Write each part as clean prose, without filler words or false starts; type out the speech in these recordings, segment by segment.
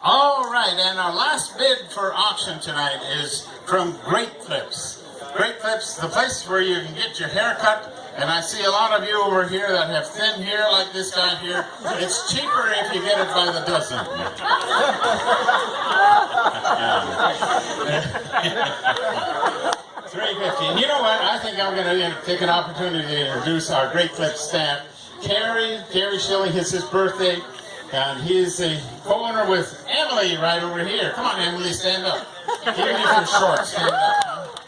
All right, and our last bid for auction tonight is from Great Clips. Great Clips, the place where you can get your hair cut. And I see a lot of you over here that have thin hair like this guy here. It's cheaper if you get it by the dozen. $3.50. And you know what? I think I'm going to take an opportunity to introduce our Great Clips staff. Gary Schilling, it's his birthday, and he's the co-owner with Emily right over here. Come on, Emily, stand up. Even if you're short, stand up.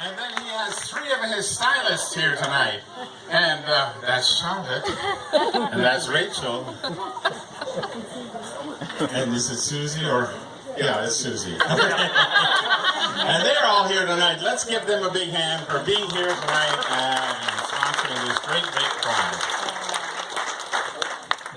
And then he has three of his stylists here tonight. And that's Charlotte. And that's Rachel. And is it Susie or... Yeah, it's Susie. And they're all here tonight. Let's give them a big hand for being here tonight and sponsoring this great prize.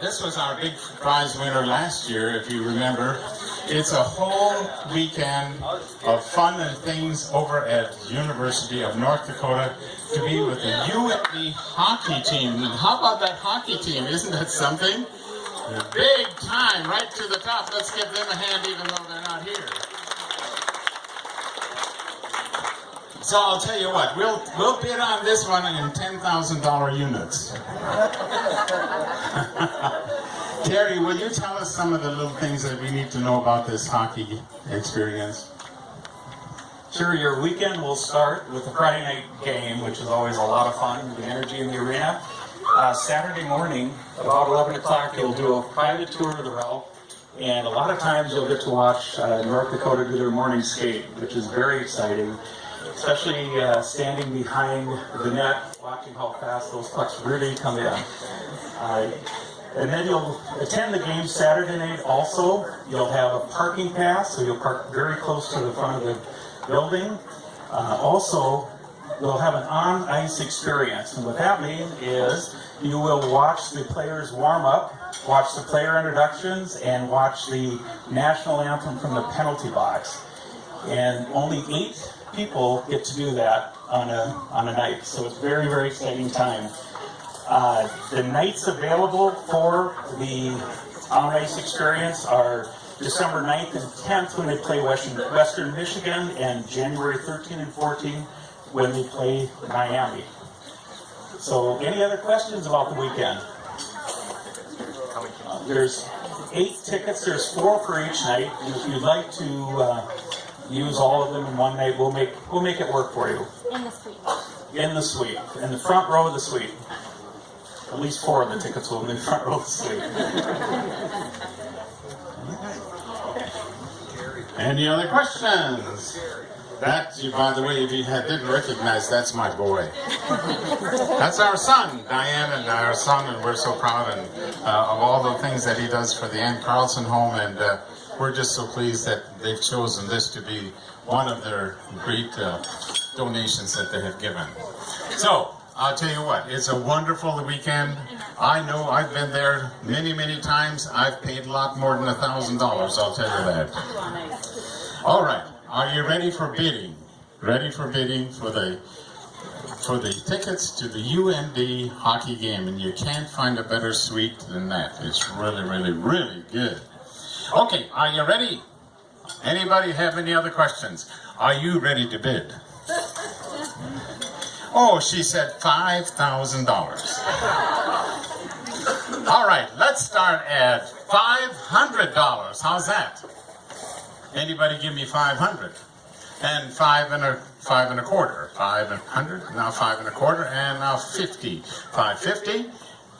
This was our big prize winner last year, if you remember. It's a whole weekend of fun and things over at University of North Dakota to be with the UND hockey team. How about that hockey team? Isn't that something? Big time, right to the top. Let's give them a hand even though they're not here. So I'll tell you what, we'll bid on this one in $10,000 units. Terry, will you tell us some of the little things that we need to know about this hockey experience? Sure, your weekend will start with the Friday night game, which is always a lot of fun, the energy in the arena. Saturday morning, about 11 o'clock, you'll do a private tour of the rel, and a lot of times you'll get to watch North Dakota do their morning skate, which is very exciting, especially standing behind the net, watching how fast those pucks really come in. And then you'll attend the game Saturday night also. You'll have a parking pass, so you'll park very close to the front of the building. Also, you'll have an on-ice experience. And what that means is you will watch the players warm up, watch the player introductions, and watch the national anthem from the penalty box. And only 8 people get to do that on a night. So it's very, very exciting time. The nights available for the on-ice experience are December 9th and 10th when they play Western Michigan, and January 13 and 14 when they play Miami. So any other questions about the weekend? There's 8 tickets, there's 4 for each night. If you'd like to use all of them in one night, we'll make it work for you. In the suite. In the suite, in the front row of the suite. At least 4 of the tickets will be in the front row of the suite. Any other questions? That, by the way, if you didn't recognize, that's my boy. That's our son, Diane, and our son, and we're so proud of all the things that he does for the Carlsen home, and we're just so pleased that they've chosen this to be one of their great donations that they have given. So, I'll tell you what, it's a wonderful weekend. I know I've been there many, many times. I've paid a lot more than $1,000, I'll tell you that. All right, are you ready for bidding? Ready for bidding for the tickets to the UND hockey game, and you can't find a better suite than that. It's really, really, really good. Okay, are you ready? Anybody have any other questions? Are you ready to bid? Oh, she said $5,000. All right, let's start at $500. How's that? Anybody give me 500? And 5 and a quarter. 500, now 5 and a quarter, and now 50. 550.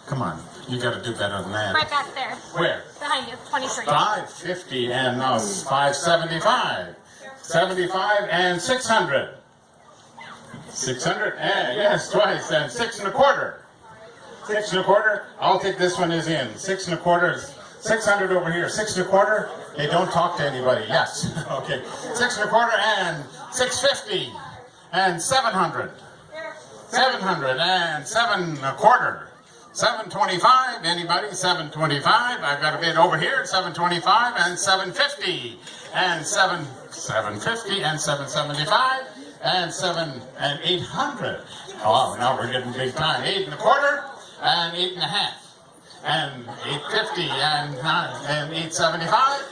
Come on, you got to do better than that. Right back there. Where? Behind you, 23. 550, and now 575. 75 and 600. 600, and yes, twice, and 6 and a quarter. 6 and a quarter, I'll take this one as in. 6 and a quarter, 600 over here. 6 and a quarter, hey, don't talk to anybody, yes. Okay, 6 and a quarter, and 650, and 700. 700, and 7 and a quarter. 725, anybody? 725, I've got a bid over here, 725, and 750, and 750, and 775. And 800. Oh, now we're getting big time. 8 and a quarter and 8 and a half. and 850, and 875,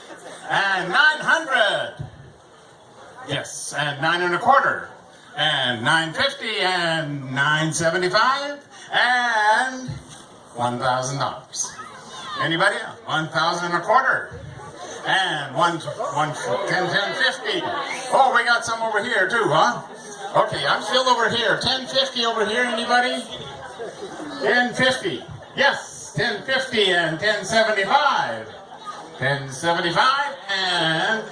and 900. Yes, and 9 1/4, and 950, and 975, and $1,000. Anybody else? 1,000 1/4. And 1050. Oh, we got some over here too, huh? Okay, I'm still over here. 1050 over here, anybody? 1050. Yes, 1050 and 1075. 1075 and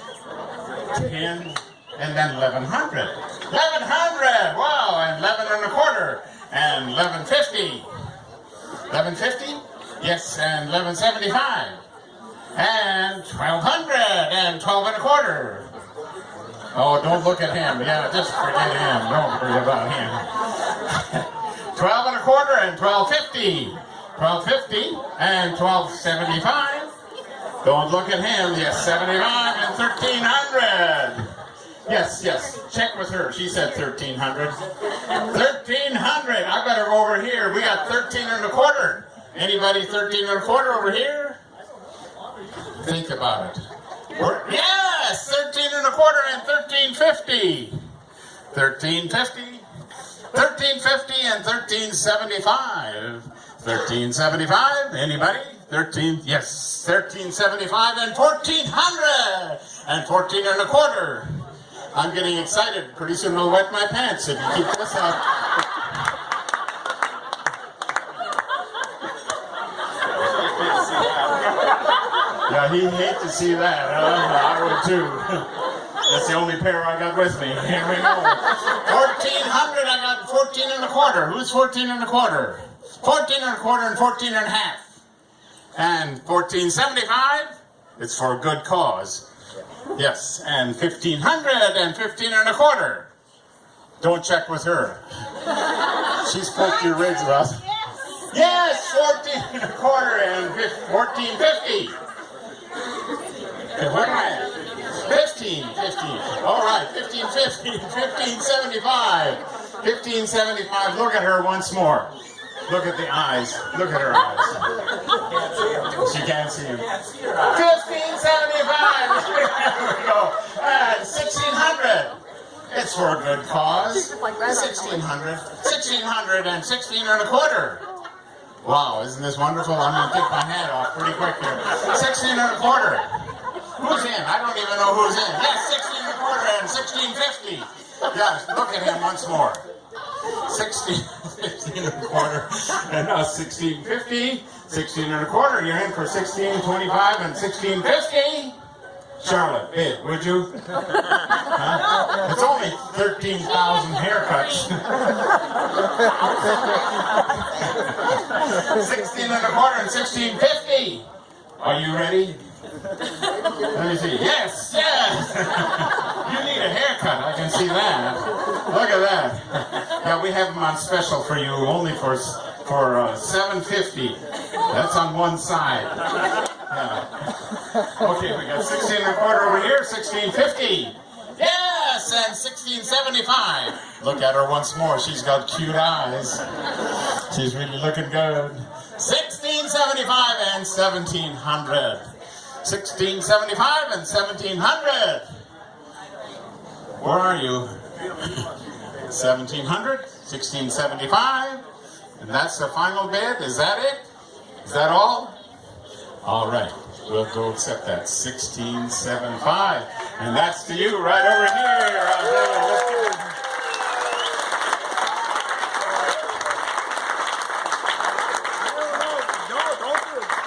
10 and then 1100. 1100. Wow, and 11 1/4 and 1150. 1150. Yes, and 1175. And 1200 and 12 1/4. Oh, don't look at him. Yeah, just forget him. Don't worry about him. 12 1/4 and 1250. 1250 and 1275. Don't look at him. Yes, 75 and 1300. Yes, yes. Check with her. She said 1300. 1300. I better go over here. We got 13 1/4. Anybody 13 1/4 over here? Think about it. Yes, 13 1/4 and 1350. 1350. 1350 and 1375. 1375. Anybody? 13. Yes, 1375 and 1400 and 14 1/4. I'm getting excited. Pretty soon I'll wet my pants if you keep this up. Yeah, he'd hate to see that. I would too. That's the only pair I got with me. Here we go. 1400. I got 14 1/4. Who's 14 1/4? 14 1/4 and 14 1/2. And 1475. It's for a good cause. Yes, and 1500 and 15 1/4. Don't check with her. She spoke your ribs, Russ. Yes, 14 1/4 and 1450. Okay, what am I at? 1550. All right, 1550, 1575, 1575. Look at her once more. Look at the eyes. Look at her eyes. She can't see him. 1575. There we go. And 1600. It's for a good cause. 1600. 1600 and 16 1/4. Wow, isn't this wonderful? I'm going to take my hat off pretty quick here. 16 1/4. Who's in? I don't even know who's in. Yes, 16 1/4 and 1650. Yes, look at him once more. 16 1/4 and now 1650. 16 1/4. You're in for 1625 and 1650. Charlotte, bid, would you? Huh? It's only 13,000 haircuts. 16 1/4 and 1650. Are you ready? Let me see. Yes, yes. You need a haircut. I can see that. Look at that. Yeah, we have them on special for you, only for $7.50. That's on one side. Yeah. Okay, we got 16 1/4 over here, 1650. Yes, and 1675. Look at her once more. She's got cute eyes. She's really looking good. 1675 and 1700. 1675 and 1700. Where are you? 1700, 1675. And that's the final bid. Is that it? Is that all? All right. We'll go accept that. 1675. And that's to you right over here.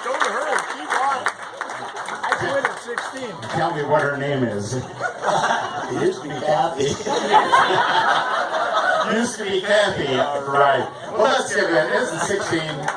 Don't to her. Keep on. I quit at 16. Tell me what her name is. It used to be Kathy. Used to be Kathy. Right. Well, let's give it. This is 16.